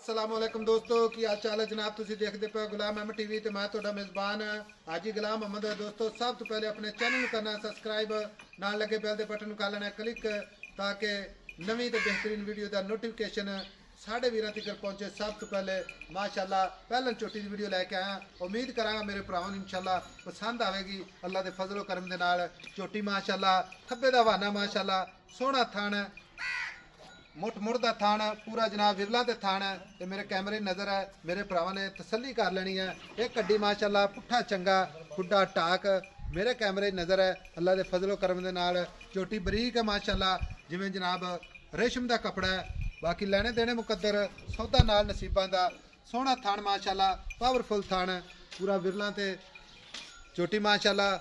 अस्सलामुअलैकुम दोस्तों की हाल चाल है जनाब। तुसी देखते पे गुलाम अहमद टीवी ते मैं तुहाडा मेज़बान हाजी गुलाम अहमद। दोस्तों सब तो पहले अपने चैनल नूं करना सब्सक्राइब, नाल लगे बैल दे बटन नूं कर लेना क्लिक ताकि नवीं ते बेहतरीन वीडियो दा नोटिफिकेशन साढ़े वीरां तक पहुंचे। सब तो पहले माशाअल्लाह पहलन चोटी की वीडियो लैके आया। उम्मीद करांगा मेरे भरावां नूं इंशाअल्लाह पसंद आवेगी। अल्लाह दे फजलो करम दे नाल चोटी माशाअल्लाह खब्बे दा वाना माशाअल्लाह सोहना थान मुठ मुड़ का थान पूरा जनाब विरला ते थान है। तो मेरे कैमरे नज़र है, मेरे भरावां ने तसल्ली कर लेनी है। एक कड्डी माशाअल्लाह पुट्ठा चंगा खुड्डा टाक मेरे कैमरे नज़र है। अल्लाह के फजलो करम दे नाल चोटी बरीक है माशाअल्लाह जिवें जनाब रेशम का कपड़ा है। बाकी लेने देने मुकद्दर सौदा नाल नसीबां दा सोहना थान माशाअल्लाह पावरफुल थान पूरा विरला ते चोटी माशाअल्लाह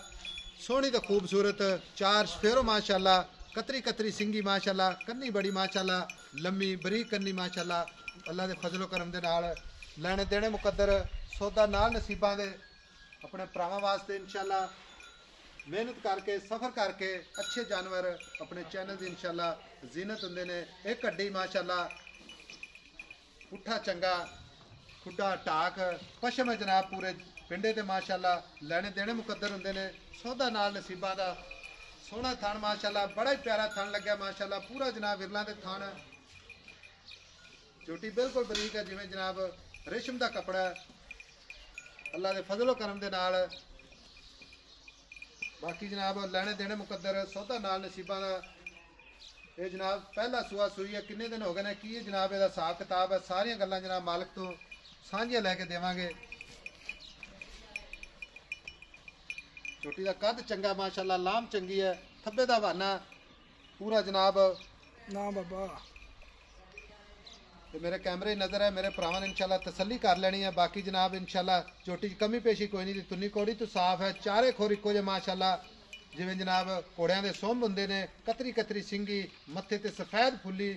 सोहनी तो खूबसूरत चार सफेरो माशाअल्लाह कतरी कतरी सिंगी माशाअल्लाह कन्नी बड़ी माशाअल्लाह लम्मी बरीक कन्नी माशाअल्लाह अल्लाह के फजलो करम दे नाल लेने देने मुकद्दर सौदा नाल नसीबां दे अपने भरावां वास्ते इंशाअल्लाह मेहनत करके सफ़र करके अच्छे जानवर अपने चैनल की इंशाअल्लाह जीनत होंदे ने। एक कड्डी माशाअल्लाह पुट्ठा चंगा खुड्डा टाक पशम है जनाब पूरे पिंडे ते माशाअल्लाह लेने देने मुकद्दर होंदे ने। सौदा नाल नसीबां दा सोहना थान माशाअल्लाह बड़ा ही प्यारा थान लग्या माशाअल्लाह पूरा जनाब विरला दे थान चोटी बिल्कुल बरीक है जिवें जनाब रेशम का कपड़ा अल्लाह के फजलो करम दे नाल। बाकी जनाब लेने देने मुकद्दर सौदा नाल नसीबां दा। ये जनाब पहला सूआ सूई है, किन्ने दिन हो गए ने की जनाब इहदा हिसाब किताब है सारियां गल्लां जनाब मालिक तो सांझियां लैके देवांगे। छोटी का कद चंगा माशाअल्लाह लाम चंगी है थब्बे दा वाना पूरा जनाब ना बाबा। तो मेरे कैमरे नज़र है, मेरे भरावां ने इंशाअल्लाह तसल्ली कर लेनी है। बाकी जनाब इंशाअल्लाह चोटी च कमी पेशी कोई नहीं, तुन्नी कौड़ी तो साफ है चारे खोर इको जे माशाअल्लाह जिवें जनाब घोड़ियां दे सुंभ हुंदे ने कतरी कतरी सिंगी मत्थे ते सफेद फुल्ली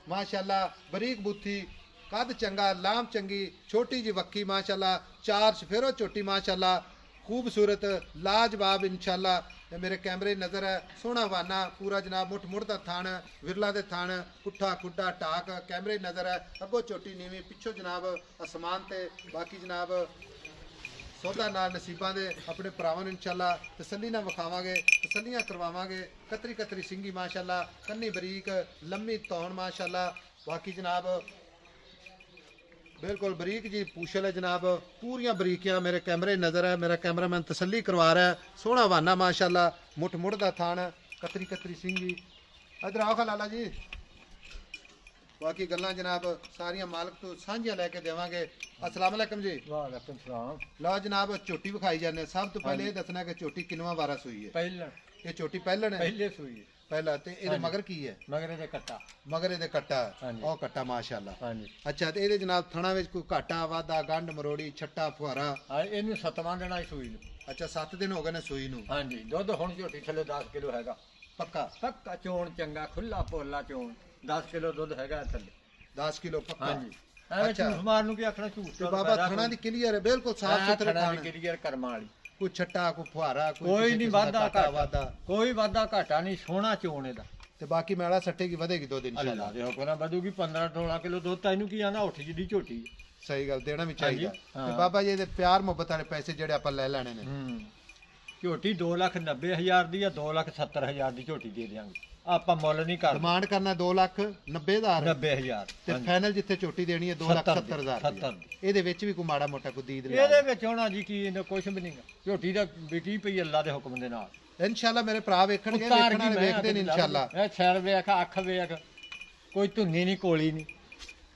माशाअल्लाह बरीक बूथी कद चंगा लाम चंगी छोटी जी वक्की माशाअल्लाह चार सफेरो चोटी माशाअल्लाह खूबसूरत लाजवाब इंशाअल्लाह। मेरे कैमरे नज़र है सोहना वाना पूरा जनाब मुठ मुड़ का थान विरला दे थान पुट्ठा खुड्डा टाक कैमरे नज़र है अगो चोटी नीवी पिछो जनाब आसमान ते। बाकी जनाब सौदा नाल नसीबां दे अपने भरावां नूं इंशाअल्लाह तसल्ली नाल विखावांगे तसल्लियां करवावांगे। कतरी कतरी सिंगी माशाअल्लाह कन्नी बरीक लम्मी तौन माशाअल्लाह। बाकी जनाब बिल्कुल बरीक जी पूछल है जनाब पूरियां बरीकियां मेरे कैमरे नज़र है। मेरा कैमरामैन तसल्ली करवा रहा है सोहना वाना माशाअल्लाह मुठ मुड़ का थान कतरी कतरी सिंगी। इधर आओ लाला जी। बाकी गल्लां जनाब सारियां मालिक तो सांझियां लैके देवांगे। अस्सलाम वालेकुम जी। वालेकुम सलाम। लो जनाब चोटी विखाई जाने सब तो पहले ये दसना कि चोटी किनवा वारा सूई है? पहला ये चोटी पहलन है पहले सूई है पहला ते ਇਹਦੇ ਮਗਰ ਕੀ ਹੈ? मगरे दे कट्टा ਮਗਰ ਇਹਦੇ ਕੱਟਾ ਹਾਂਜੀ। ਉਹ ਕੱਟਾ ਮਾਸ਼ਾਅੱਲਾ। ਹਾਂਜੀ ਅੱਛਾ ਤੇ ਇਹਦੇ ਜਨਾਬ ਥਣਾ ਵਿੱਚ ਕੋਈ ਘਾਟਾ ਵਾਦਾ ਗੰਢ ਮਰੋੜੀ ਛੱਟਾ ਫੁਹਾਰਾ? ਆ ਇਹਨੂੰ 7ਵਾਂ ਦਿਨ ਆਈ ਸੂਈ ਨੂੰ। ਅੱਛਾ 7 ਦਿਨ ਹੋ ਗਏ ਨੇ ਸੂਈ ਨੂੰ। ਹਾਂਜੀ ਦੁੱਧ ਹੁਣ ਝੋਟੀ ਥੱਲੇ 10 ਕਿਲੋ ਹੈਗਾ ਪੱਕਾ ਪੱਕਾ ਚੋਣ ਚੰਗਾ ਖੁੱਲਾ ਪੋਲਾ ਚੋਣ 10 ਕਿਲੋ ਦੁੱਧ ਹੈਗਾ ਥੱਲੇ। 10 ਕਿਲੋ ਪੱਕਾ। ਹਾਂਜੀ ਐਵੇਂ ਝੂਠ ਮਾਰਨ ਨੂੰ ਕੀ ਆਖਣਾ ਝੂਠ ਤੇ ਬਾਬਾ ਥਣਾ ਦੀ ਕਲੀਅਰ ਹੈ ਬਿਲਕੁਲ ਸਾਫ ਸੁਥਰੇ ਥਣ ਕਲੀਅਰ ਕਰਮਾਂ ਵਾਲੀ ਕੋਈ ਛੱਟਾ ਕੋਈ ਫੁਹਾਰਾ ਕੋਈ ਨਹੀਂ ਵਾਦਾ ਘਾਟਾ ਕੋਈ ਵਾਦਾ ਘਾਟਾ ਨਹੀਂ ਸੋਹਣਾ ਚੋਣ ਇਹਦਾ। ਤੇ ਬਾਕੀ ਮੈਲਾ ਸੱਟੇ ਕੀ ਵਧੇਗੀ ਦੋ ਦਿਨ ਅੱਲਾਹ ਇੰਸ਼ਾਅੱਲਾ ਦੇ ਹੁਕਮ ਨਾਲ ਵਧੂਗੀ 15-16 ਕਿਲੋ ਦੁੱਧ ਤਾਂ ਇਹਨੂੰ ਕੀ ਆਂਦਾ ਉੱਠ ਜਿੱਡੀ ਝੋਟੀ ਹੈ। ਸਹੀ ਗੱਲ ਦੇਣਾ ਵੀ ਚਾਹੀਦਾ। ਹਾਂ। ਤੇ ਬਾਬਾ ਜੀ ਇਹਦੇ ਪਿਆਰ ਮੁਹੱਬਤ ਵਾਲੇ ਪੈਸੇ ਜਿਹੜੇ ਆਪਾਂ ਲੈ ਲੈਣੇ ਨੇ ਝੋਟੀ 2,90,000 ਦੀ ਜਾਂ 2,70,000 ਦੀ ਝੋਟੀ ਦੇ ਦਿਆਂਗੇ ਆਪਾਂ ਮੁੱਲ ਨਹੀਂ ਕਰਦੇ। ਡਿਮਾਂਡ ਕਰਨਾ 2,90,000 90,000 ਤੇ ਫਾਈਨਲ ਜਿੱਥੇ ਚੋਟੀ ਦੇਣੀ ਹੈ 2,70,000 ਇਹਦੇ ਵਿੱਚ ਵੀ ਕੋਈ ਮਾੜਾ ਮੋਟਾ ਕੋਈ ਦੀਦ ਨਹੀਂ ਇਹਦੇ ਵਿੱਚ ਹੋਣਾ ਜੀ ਕੀ ਇਹਨੇ ਕੁਝ ਵੀ ਨਹੀਂਗਾ ਝੋਟੀ ਦਾ ਵਿਕੀ ਪਈ ਅੱਲਾ ਦੇ ਹੁਕਮ ਦੇ ਨਾਲ। ਇਨਸ਼ਾਅੱਲਾ ਮੇਰੇ ਭਰਾ ਵੇਖਣਗੇ ਵੇਖਣ ਵਾਲੇ ਵੇਖਦੇ ਨੇ ਇਨਸ਼ਾਅੱਲਾ। ਇਹ ਸਿਰ ਵੇਖ ਅੱਖ ਵੇਖ ਕੋਈ ਧੁੰਨੀ ਨਹੀਂ ਕੋਲੀ ਨਹੀਂ।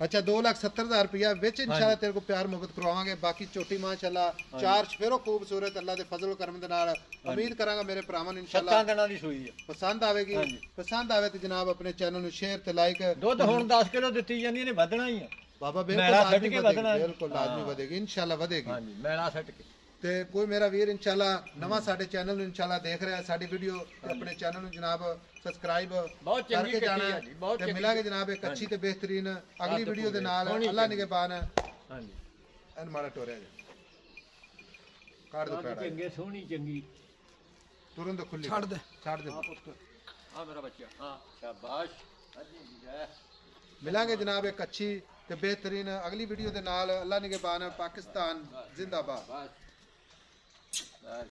अच्छा 2,70,000 रुपया ਵਿੱਚ इंशाल्लाह तेरे को प्यार मुहब्बत करवावांगे। बाकी छोटी माशाल्लाह चार सफेरो खूबसूरत अल्लाह दे फजल करम दे नाल उम्मीद करांगा मेरे भरावां ਨੂੰ इंशाल्लाह 7 ਦਿਨਾਂ ਦੀ ਸੂਈ ਹੈ पसंद आवेगी। पसंद आवे तो जनाब अपने चैनल ਨੂੰ शेयर ਤੇ ਲਾਈਕ। ਦੁੱਧ ਹੁਣ 10 ਕਿਲੋ ਦਿੱਤੀ ਜਾਂਦੀ ਇਹਨੇ ਵਧਣਾ ਹੀ ਆ बाबा ਮੈਲਾ ਸੱਟ बिल्कुल ਕੇ ਵਧਣਾ बिल्कुल लाजमी ਵਧेगी इंशाल्लाह ਵਧेगी। ਹਾਂਜੀ ਮੈਲਾ ਸੱਟ ਕੇ ਤੇ ਕੋਈ ਮੇਰਾ ਵੀਰ ਇੰਸ਼ਾਅੱਲਾ ਨਵਾਂ ਸਾਡੇ ਚੈਨਲ ਨੂੰ ਇੰਸ਼ਾਅੱਲਾ ਦੇਖ ਰਿਹਾ ਸਾਡੀ ਵੀਡੀਓ ਤੇ ਆਪਣੇ ਚੈਨਲ ਨੂੰ ਜਨਾਬ ਸਬਸਕ੍ਰਾਈਬ ਬਹੁਤ ਚੰਗੀ ਕਰਕੇ ਜਾਣਾ ਹੈ ਜੀ ਬਹੁਤ ਤੇ ਚੰਗੀ। ਮਿਲਾਂਗੇ ਜਨਾਬ ਇੱਕ ਅੱਛੀ ਤੇ ਬਿਹਤਰੀਨ ਅਗਲੀ ਵੀਡੀਓ ਦੇ ਨਾਲ। ਅੱਲਾ ਨਿਗਹਿਬਾਨ। ਹਾਂਜੀ ਐਨ ਮਾੜਾ ਟੋਰਿਆ ਜੀ ਕਾੜ ਦੋ ਪੈੜਾ ਚੰਗੇ ਸੋਹਣੀ ਚੰਗੀ ਤੁਰਨ ਤੋਂ ਖੁੱਲੀ ਛੱਡ ਦੇ ਆ ਮੇਰਾ ਬੱਚਾ ਹਾਂ ਸ਼ਾਬਾਸ਼ ਹਾਂਜੀ ਜੀ ਮਿਲਾਂਗੇ ਜਨਾਬ ਇੱਕ ਅੱਛੀ ਤੇ ਬਿਹਤਰੀਨ ਅਗਲੀ ਵੀਡੀਓ ਦੇ ਨਾਲ। ਅੱਲਾ ਨਿਗਹਿਬਾਨ। ਪਾਕਿਸਤਾਨ ਜ਼ਿੰਦਾਬਾਦ।